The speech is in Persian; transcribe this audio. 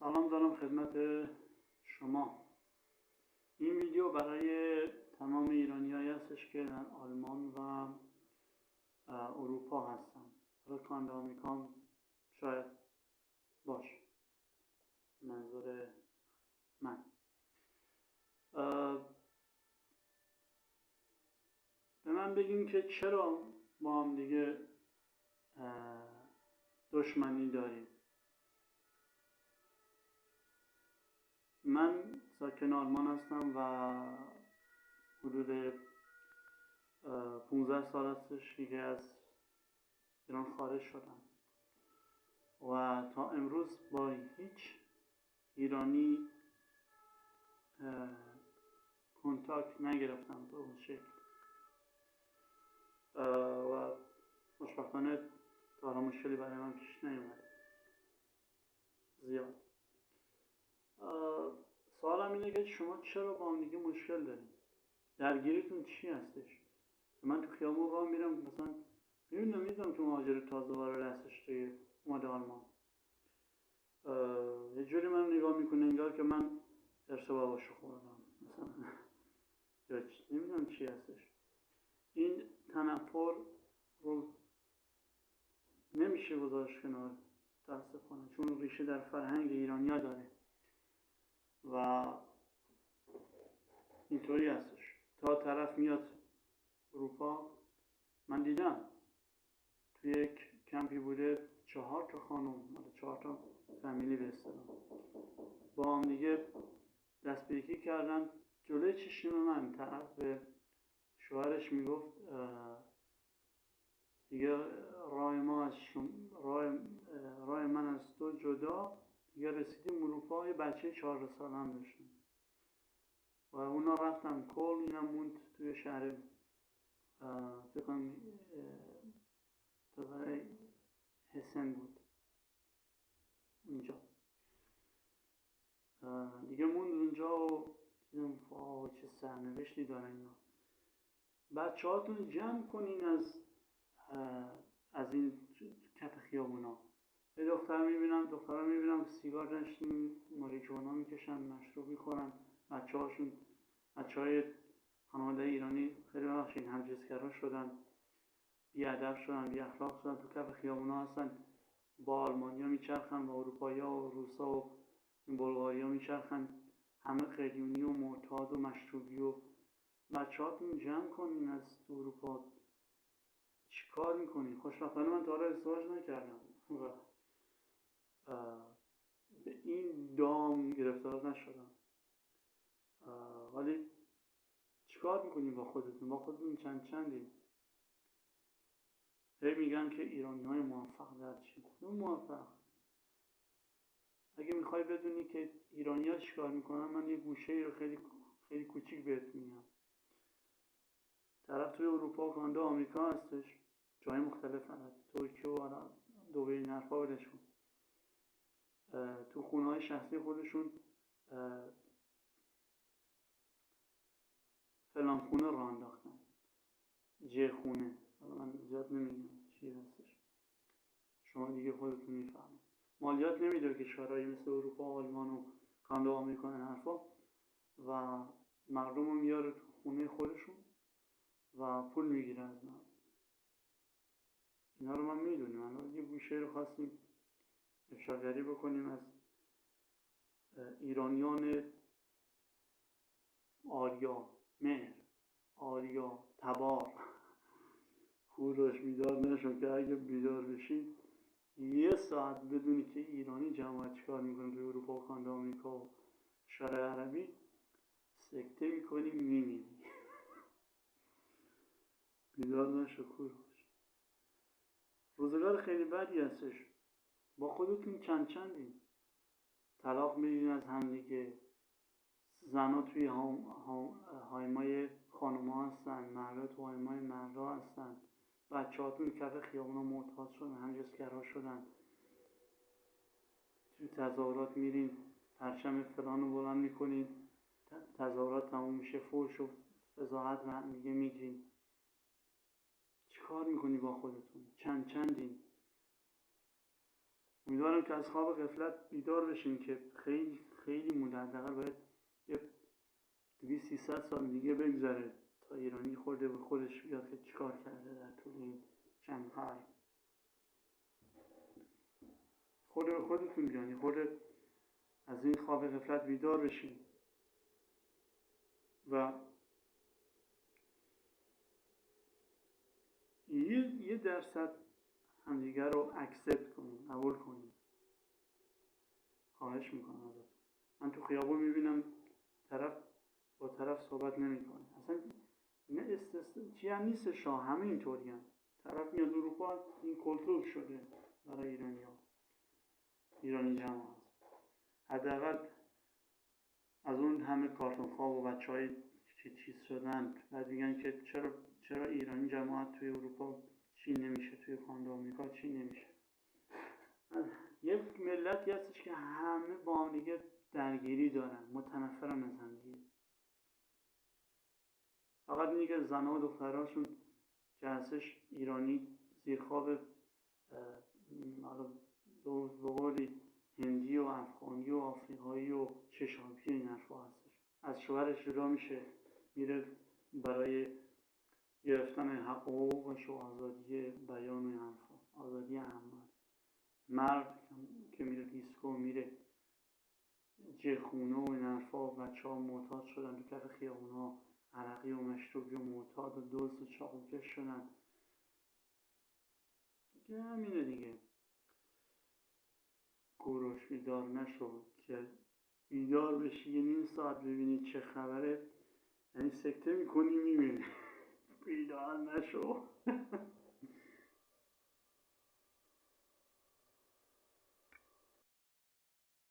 سلام دارم خدمت شما. این ویدیو برای تمام ایرانیایی هستش که در آلمان و اروپا هستن. برای کانادا آمریکا شاید باشه منظور من. به من بگین که چرا با هم دیگه دشمنی داریم. من ساکن آلمان هستم و حدود 15 سال هستش که از ایران خارج شدم و تا امروز با هیچ ایرانی کنتاکت نگرفتم به اون شکل و خوشبختانه تا حالا مشکلی برای من پیش نیومده زیاد. سوالم اینه که شما چرا با هم دیگه مشکل دارید؟ درگیریتون چی هستش؟ من تو خیابون راه میرم مثلا میدونم که مهاجر تازه وارد هستش توی اومده آلمان، یه جوری من نگاه میکنه انگار که من ارث باباشو خوردم مثلا یا نمیدونم چی هستش. این تنفر رو نمیشه گذاشت کنار متاسفانه، چون ریشه در فرهنگ ایرانیا داره و اینطوری هستش. تا طرف میاد اروپا، من دیدم توی یک کمپی بوده 4 تا خانم، 4 تا فامیلی به اصطلاح با هم دیگه دست به یکی کردن جلوی چشم من. طرف به شوهرش میگفت دیگه راه من از تو جدا، دیگه رسیدیم اروپا. یه بچه 14 ساله هم داشتم و اونا رفتن کل، اینم موند توی شهر فکر کنم برای هسن بود اونجا، دیگه موند اونجا و دیدم چه سرنوشتی داره اینا. بچه هاتون جمع کنین از این کف خیابونا. یه دخترها میبینم سیگار داشتین، ماریجوانا میکشن، مشروب میخورن. بچه های خانواده ایرانی خیلی بخشین همجنسگرا شدن، بیادب شدن، بی اخلاق شدن، تو کف خیابونا هستن، با آلمانیا میچرخن، با اروپایی‌ها و روسا و این بلغاریا میچرخن، همه قلیونی و معتاد و مشروبی. و بچه هاتون جمع کنین از اروپا. چی کار میکنین؟ خوشبختانه من تا حالا ازدواج نکردم و به این دام گرفتار نشدم، ولی چیکار میکنین با خودتون چندین؟ هی میگن که ایرانی های موفق در چی؟ کدوم موفق؟ اگه میخوای بدونی که ایرانی ها چیکار میکنن، من یه گوشه ای رو خیلی کوچیک بهت میگم. طرف توی اروپا و کانادا آمریکا هستش، جای مختلف هست، ترکیه و دبی، این حرفا ولشون. تو خونه های شخصی خودشون فلان خونه رو انداختن، جه خونه، من زیاد نمیگم چی هستش، شما دیگه خودتون میفهمید. مالیات نمیده به کشورهایی مثل اروپا و آلمان و کانادا و آمریکا این حرفا و مردم رو میاره تو خونه خودشون و پول میگیره از من. اینا رو من میدونیم. من یه گوشه رو خواستیم افشاگری بکنیم از ایرانیان آریا، مهر، آریا، تبار. کوروش بیدار نشون که اگه بیدار بشید یه ساعت بدونی که ایرانی جماعت چیکار میکنه توی اروپا و کانادا و آمریکا و شرق عربی، سکته میکنی میمیری. بیدار نشو کوروش. روزگار خیلی بدی هستش. با خودتون چندین طلاق میدین از هم دیگه. زنا توی هایمای خانوما هستن، مردا تو هایمای مردا هستن، بچه هاتون کف خیابونا معتاد شدن، همجنسگرا شدن. توی تظاهرات میرین، پرچم فلان رو بلند میکنین، تظاهرات تموم میشه فحش و فضاحت به هم دیگه میگین. چی کار میکنی با خودتون؟ چندین؟ امیدوارم که از خواب غفلت بیدار بشین که خیلی خیلی مونده، حداقل باید یه 200-300 سال دیگه بگذره تا ایرانی خورده به خودش بیاد که چیکار کرده در طول این چند قرن. خورده به خودتون بیانی، خورده از این خواب غفلت بیدار بشین و یه درصد همدیگر رو اکسپت کنیم، قبول کنیم. خواهش میکنم ازتون. من تو خیابون میبینم طرف با طرف صحبت نمیکنه، اصلا نه چی هم نیست، شاه همه اینطوری هم. طرف میاد اروپا، این کلتور شده برای ایرانی جماعت. حداقل از اون همه کارتون خواب و بچهای چیز شدن بعد میگن که چرا ایرانی جماعت توی اروپا چی نمیشه، توی کانادا آمریکا چی نمیشه. یک ملتی هستش که همه با هم دیگه درگیری دارن، متنفرن از هم دیگه. فقط اینه که زنها و دختراشون که هستش ایرانی زیرخواب به قولی هندی و افغانی و آفریقایی و چشاپی این حرفا هستش. از شوهرش جدا میشه، میره برای گرفتن حقوقش و آزادی بیان و این حرفا، آزادی عمل. مرد که میره دیسکو، میره جیخونه و این حرفا، بچه ها معتاد شدن تو کف خیابونا، عرقی و مشروبی و معتاد و دزد و چاقوکش شدن دیگه. همینه دیگه. کوروش بیدار نشو که بیدار بشی یه نیم ساعت ببینی چه خبره، یعنی سکته میکنی میمیری. بیدار نشو.